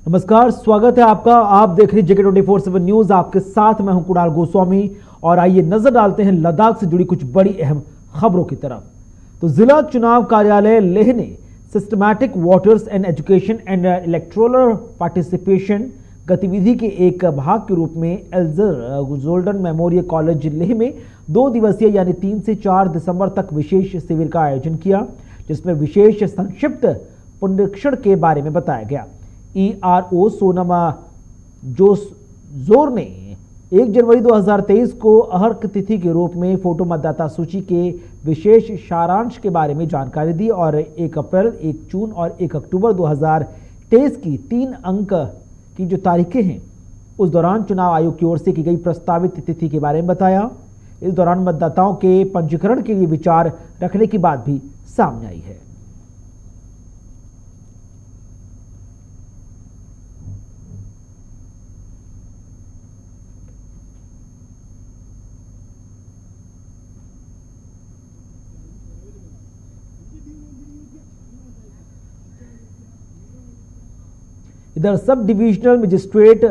नमस्कार, स्वागत है आपका। आप देख रहे जेके 24/7 न्यूज। आपके साथ मैं हूं कुणाल गोस्वामी और आइए नजर डालते हैं लद्दाख से जुड़ी कुछ बड़ी अहम खबरों की तरफ। तो जिला चुनाव कार्यालय लेह ने systematic voters and education and electoral participation गतिविधि के एक भाग के रूप में एल्जर गोल्डन मेमोरियल कॉलेज लेह में 2 दिवसीय यानी 3 से 4 दिसंबर तक विशेष शिविर का आयोजन किया, जिसमें विशेष संक्षिप्त पुनरीक्षण के बारे में बताया गया। ERO सोनम जोर ने 1 जनवरी 2023 को अहर्क तिथि के रूप में फोटो मतदाता सूची के विशेष सारांश के बारे में जानकारी दी और 1 अप्रैल, 1 जून और 1 अक्टूबर 2023 की 3 अंक की जो तारीखें हैं उस दौरान चुनाव आयोग की ओर से की गई प्रस्तावित तिथि के बारे में बताया। इस दौरान मतदाताओं के पंजीकरण के लिए विचार रखने की बात भी सामने आई है। इधर सब डिविजनल मजिस्ट्रेट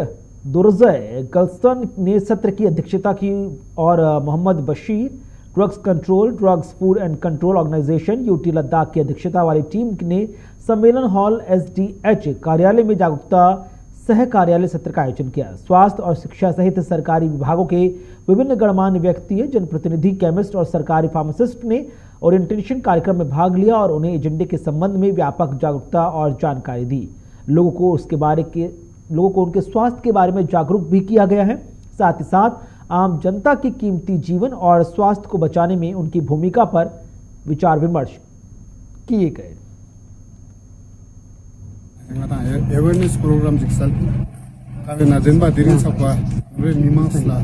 दुर्जय गल्स्टन ने सत्र की अध्यक्षता की और Mohammad Bashir, drugs control, drugs food and control organisation UT Ladakh की अध्यक्षता वाली टीम ने सम्मेलन हॉल SDH कार्यालय में जागरूकता सह कार्यालय सत्र का आयोजन किया। स्वास्थ्य और शिक्षा सहित सरकारी विभागों के विभिन्न गणमान्य व्यक्ति, जनप्रतिनिधि, केमिस्ट और सरकारी फार्मासिस्ट ने ओरिएंटेशन कार्यक्रम में भाग लिया और उन्हें एजेंडे के संबंध में व्यापक जागरूकता और जानकारी दी। लोगों को उनके स्वास्थ्य के बारे में जागरूक भी किया गया है। साथ ही साथ आम जनता की कीमती जीवन और स्वास्थ्य को बचाने में उनकी भूमिका पर विचार विमर्श किए गए। अवेयरनेस प्रोग्राम जिक्सल कावे ना जनबा दिरिन सकवा रे मीमांसला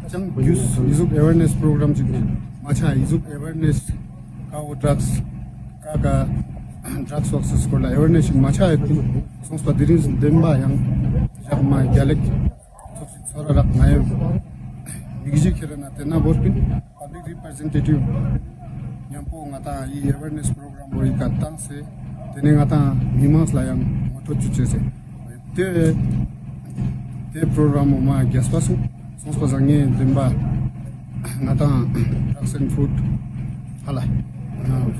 चंग यूज इजुक अवेयरनेस प्रोग्राम जिक माछा इजुक अवेयरनेस का ड्रग्स का ड्रग्स वर्सेस को अवेयरनेस माछा संस्था दिरिन जनबा yang jak ma galek sora rak nae bigji khirana tena borpin public representative yang po ngata I awareness program roi katang se tene ngata mimas la yang moto chuche se te program ma gaspasu संस्था zange demba ngata drugs and food hala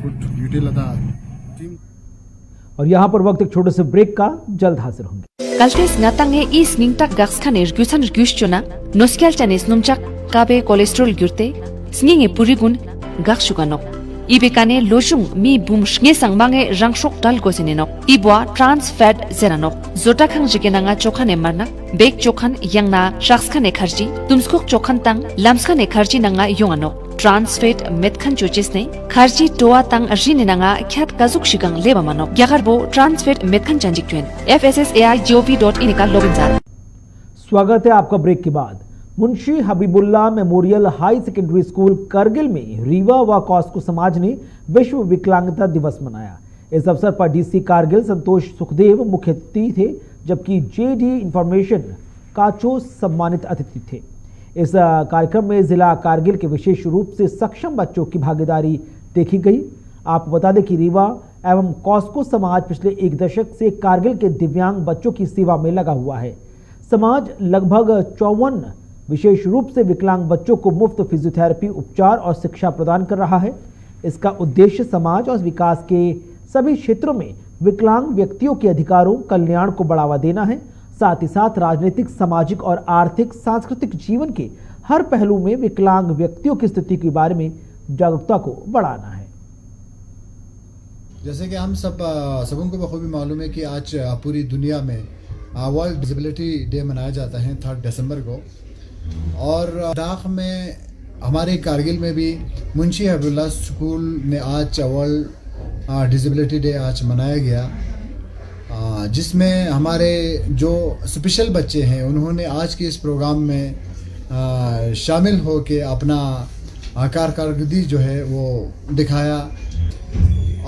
food utilada team। और यहाँ पर वक्त एक छोटे से break का जल्द हाजिर होंगे। Kaltes ngatange is ningtak gaxkhaner gyusan gyuschona noskial chanes numchak kabe cholesterol gyurte sninge purigun gaxshuganok ibekane lojung mi bum shne sangbange rangshok dal gosinenok ibwa trans fat zeranok zotakhang jigenanga chokhane marna bek chokhan yangna shakhskhane kharji tumskok chokhan tang lamskhane kharji nanga yonganok trans fat metkhan chochesne kharji toa tang ajine nanga khyat kazuk shigang leba manok yagarbo trans fat metkhan chanjik twen fssai.gov.in का login जारी। स्वागत है आपका break के बाद। Munshi Habibullah memorial high secondary school Kargil में रीवा व Costco समाज ने विश्व विकलांगता दिवस मनाया। इस अवसर पर DC कारगिल संतोष सुखदेव मुख्य अतिथि थे, जबकि JD इंफॉर्मेशन काचो सम्मानित अतिथि थे। इस कार्यक्रम में जिला कारगिल के विशेष रूप से सक्षम बच्चों की भागीदारी देखी गई। आपको बता दें कि रीवा एवं कॉस्को समाज पिछले 1 दशक से कारगिल के दिव्यांग बच्चों की सेवा में लगा हुआ है। समाज लगभग 54 विशेष रूप से विकलांग बच्चों को मुफ्त फिजियोथेरेपी, उपचार और शिक्षा प्रदान कर रहा है। इसका उद्देश्य समाज और विकास के सभी क्षेत्रों में विकलांग व्यक्तियों के अधिकारों, कल्याण को बढ़ावा देना है। साथ ही साथ राजनीतिक, सामाजिक और आर्थिक, सांस्कृतिक जीवन के हर पहलू में विकलांग व्यक्तियों की स्थिति के बारे में जागरूकता को बढ़ाना है। जैसे कि हम सबको बखूबी मालूम है कि आज पूरी दुनिया में वर्ल्ड डिसेबिलिटी डे मनाया जाता है 3 दिसंबर को, और लद्दाख में हमारे कारगिल में भी मुंशी हबीबुल्ला स्कूल में आज वर्ल्ड डिसेबिलिटी डे आज मनाया गया, जिसमें हमारे जो स्पेशल बच्चे हैं उन्होंने आज के इस प्रोग्राम में शामिल हो के अपना कारकर्दगी जो है वो दिखाया।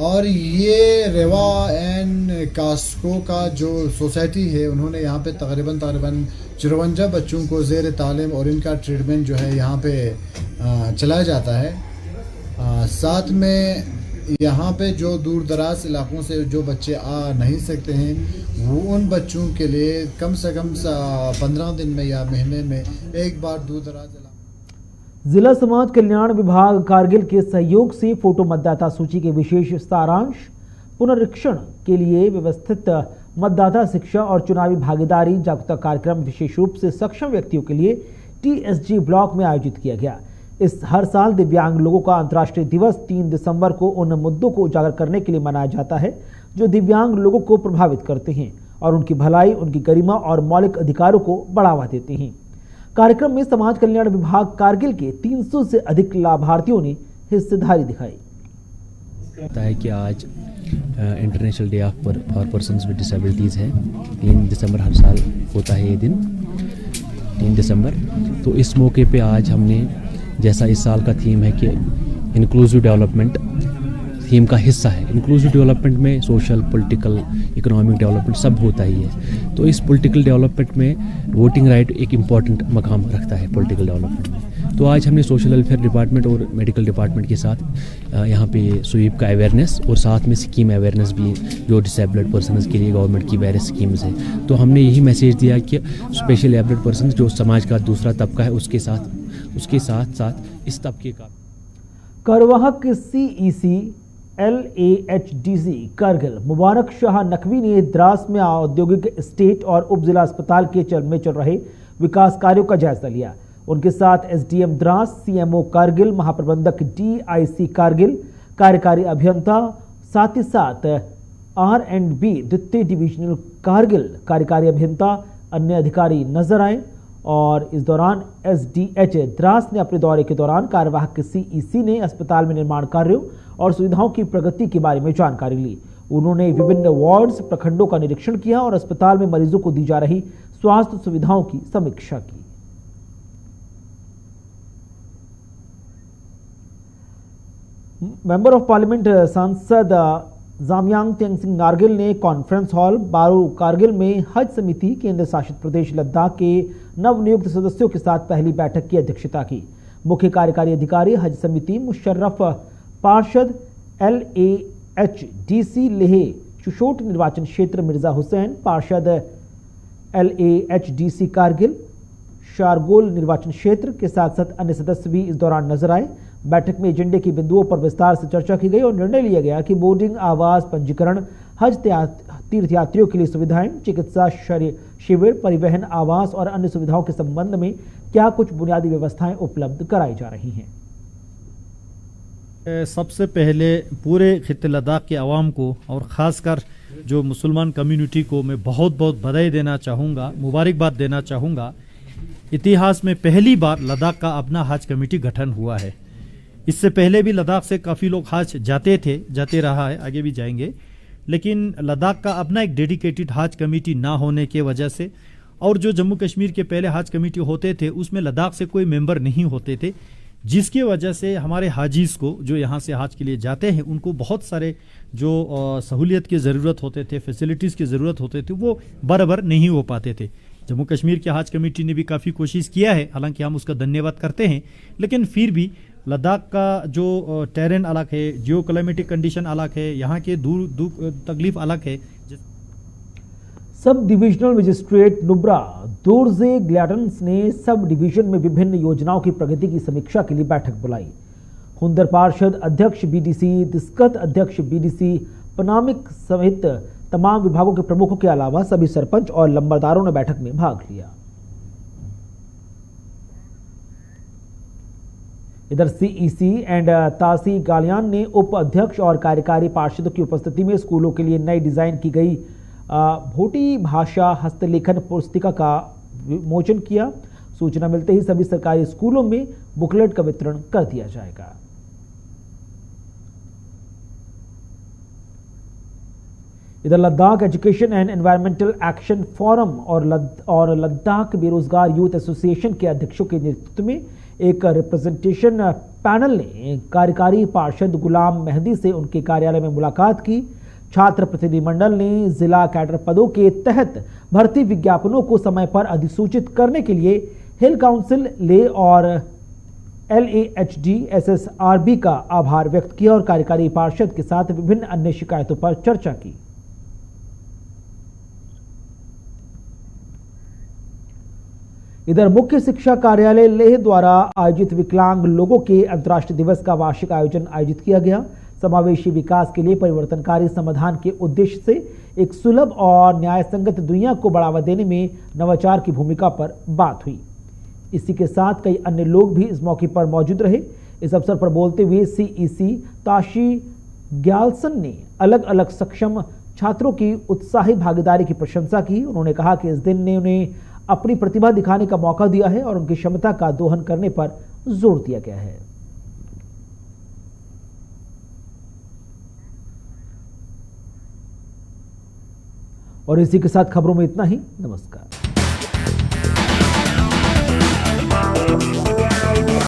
और ये रेवा एंड कास्को का जो सोसाइटी है उन्होंने यहाँ पे तकरीबन 54 बच्चों को ज़ेर तालीम और इनका ट्रीटमेंट जो है यहाँ पे चलाया जाता है। साथ में यहाँ पे जो दूर दराज इलाकों से जो बच्चे आ नहीं सकते हैं वो उन बच्चों के लिए कम से कम 15 दिन में या महीने में एक बार दूर दराज जिला समाज कल्याण विभाग कारगिल के सहयोग से फोटो मतदाता सूची के विशेष सारांश पुनरीक्षण के लिए व्यवस्थित मतदाता शिक्षा और चुनावी भागीदारी जागरूकता कार्यक्रम विशेष रूप से सक्षम व्यक्तियों के लिए TSG ब्लॉक में आयोजित किया गया। इस हर साल दिव्यांग लोगों का अंतर्राष्ट्रीय दिवस 3 दिसंबर को उन मुद्दों को उजागर करने के लिए मनाया जाता है जो दिव्यांग लोगों को प्रभावित करते हैं और उनकी भलाई, उनकी गरिमा और मौलिक अधिकारों को बढ़ावा देते हैं। कार्यक्रम में समाज कल्याण विभाग कारगिल के 300 से अधिक लाभार्थियों ने हिस्सेदारी दिखाई। है कि आज international day of for persons with disabilities है। 3 दिसंबर हर साल होता है ये दिन, 3 दिसंबर। तो इस मौके पे आज हमने, जैसा इस साल का थीम है कि इंक्लूसिव डेवलपमेंट थीम का हिस्सा है। इंक्लूसिव डेवलपमेंट में सोशल, पॉलिटिकल, इकोनॉमिक डेवलपमेंट सब होता ही है। तो इस पॉलिटिकल डेवलपमेंट में वोटिंग राइट एक इम्पॉर्टेंट मकाम रखता है पॉलिटिकल डेवलपमेंट में। तो आज हमने सोशल वेलफेयर डिपार्टमेंट और मेडिकल डिपार्टमेंट के साथ यहाँ पे स्वीप का अवेयरनेस और साथ में स्कीम अवेयरनेस भी, जो डिसेबल्ड पर्सनस के लिए गवर्नमेंट की वेरियस स्कीम्स हैं। तो हमने यही मैसेज दिया कि स्पेशली एबल्ड पर्सन जो समाज का दूसरा तबका है उसके साथ साथ इस तबके का कार्यवाहक CEC LAHDC कारगिल मुबारक शाह नकवी ने द्रास में औद्योगिक स्टेट और उप जिला अस्पताल के चल रहे विकास कार्यों का जायजा लिया। उनके साथ SDM द्रास, CMO कारगिल, महाप्रबंधक DIC कारगिल, कार्यकारी अभियंता, साथ ही साथ R&B द्वितीय डिविजनल कारगिल कार्यकारी अभियंता, अन्य अधिकारी नजर आए। और इस दौरान SDH द्रास ने अपने दौरे के दौरान कार्यवाहक CEC ने अस्पताल में निर्माण कार्यों और सुविधाओं की प्रगति के बारे में जानकारी ली। उन्होंने विभिन्न वार्ड्स, प्रखंडों का निरीक्षण किया और अस्पताल में मरीजों को दी जा रही स्वास्थ्य सुविधाओं की समीक्षा की। मेंबर ऑफ पार्लियामेंट सांसद जामयांग तेंगसिंग नारगिल ने कॉन्फ्रेंस हॉल बारू कारगिल में हज समिति केंद्र शासित प्रदेश लद्दाख के नवनियुक्त सदस्यों के साथ पहली बैठक की अध्यक्षता की। मुख्य कार्यकारी अधिकारी हज समिति मुशर्रफ पार्षद LAHDC लेह चुशोट निर्वाचन क्षेत्र मिर्जा हुसैन, पार्षद LAHDC कारगिल शारगोल निर्वाचन क्षेत्र के साथ साथ अन्य सदस्य भी इस दौरान नजर आए। बैठक में एजेंडे के बिंदुओं पर विस्तार से चर्चा की गई और निर्णय लिया गया कि बोर्डिंग, आवास, पंजीकरण, हज तीर्थयात्रियों के लिए सुविधाएं, चिकित्सा शिविर, परिवहन, आवास और अन्य सुविधाओं के संबंध में क्या कुछ बुनियादी व्यवस्थाएं उपलब्ध कराई जा रही हैं। सबसे पहले पूरे खित्ते लद्दाख के अवाम को और ख़ासकर जो मुसलमान कम्युनिटी को मैं बहुत बहुत बधाई देना चाहूँगा, मुबारकबाद देना चाहूँगा। इतिहास में पहली बार लद्दाख का अपना हज कमेटी गठन हुआ है। इससे पहले भी लद्दाख से काफ़ी लोग हज जाते रहा है, आगे भी जाएंगे, लेकिन लद्दाख का अपना एक डेडिकेटेड हज कमेटी ना होने के वजह से, और जो जम्मू कश्मीर के पहले हज कमेटी होते थे उसमें लद्दाख से कोई मेंबर नहीं होते थे, जिसकी वजह से हमारे हाजीज़ को जो यहाँ से हज के लिए जाते हैं उनको बहुत सारे जो सहूलियत की ज़रूरत होते थे, फैसिलिटीज़ की ज़रूरत होते थे, वो बराबर नहीं हो पाते थे। जम्मू कश्मीर के हज कमेटी ने भी काफ़ी कोशिश किया है, हालांकि हम उसका धन्यवाद करते हैं, लेकिन फिर भी लद्दाख का जो टेरेन अलग है, जियो क्लाइमेटिक कंडीशन अलग है, यहाँ के दूर तकलीफ अलग है। Sub divisional magistrate Nubra Dorje ग्लैडन्स ने सब डिवीजन में विभिन्न योजनाओं की प्रगति की समीक्षा के लिए बैठक बुलाई। हुंदर पार्षद अध्यक्ष BDC, दिस्कत अध्यक्ष BDC पनामिक सहित तमाम विभागों के प्रमुखों के अलावा सभी सरपंच और लंबरदारों ने बैठक में भाग लिया। इधर CEC एंड तासी गालियान ने उप अध्यक्ष और कार्यकारी पार्षदों की उपस्थिति में स्कूलों के लिए नई डिजाइन की गई भोटी भाषा हस्तलेखन पुस्तिका का विमोचन किया। सूचना मिलते ही सभी सरकारी स्कूलों में बुकलेट का वितरण कर दिया जाएगा। इधर Ladakh education and environmental action forum और लद्दाख बेरोजगार यूथ एसोसिएशन के अध्यक्षों के नेतृत्व में एक रिप्रेजेंटेशन पैनल ने कार्यकारी पार्षद गुलाम मेहंदी से उनके कार्यालय में मुलाकात की। छात्र प्रतिनिधिमंडल ने जिला कैडर पदों के तहत भर्ती विज्ञापनों को समय पर अधिसूचित करने के लिए हिल काउंसिल ले और LAHD SSRB का आभार व्यक्त किया और कार्यकारी पार्षद के साथ विभिन्न अन्य शिकायतों पर चर्चा की। इधर मुख्य शिक्षा कार्यालय लेह द्वारा आयोजित विकलांग लोगों के अंतर्राष्ट्रीय दिवस का वार्षिक आयोजन आयोजित किया गया। समावेशी विकास के लिए परिवर्तनकारी समाधान के उद्देश्य से एक सुलभ और न्याय संगत दुनिया को बढ़ावा देने में नवाचार की भूमिका पर बात हुई। इसी के साथ कई अन्य लोग भी इस मौके पर मौजूद रहे। इस अवसर पर बोलते हुए CEC ताशी ग्यालसन ने अलग अलग सक्षम छात्रों की उत्साही भागीदारी की प्रशंसा की। उन्होंने कहा कि इस दिन ने उन्हें अपनी प्रतिभा दिखाने का मौका दिया है और उनकी क्षमता का दोहन करने पर जोर दिया गया है। और इसी के साथ खबरों में इतना ही। नमस्कार।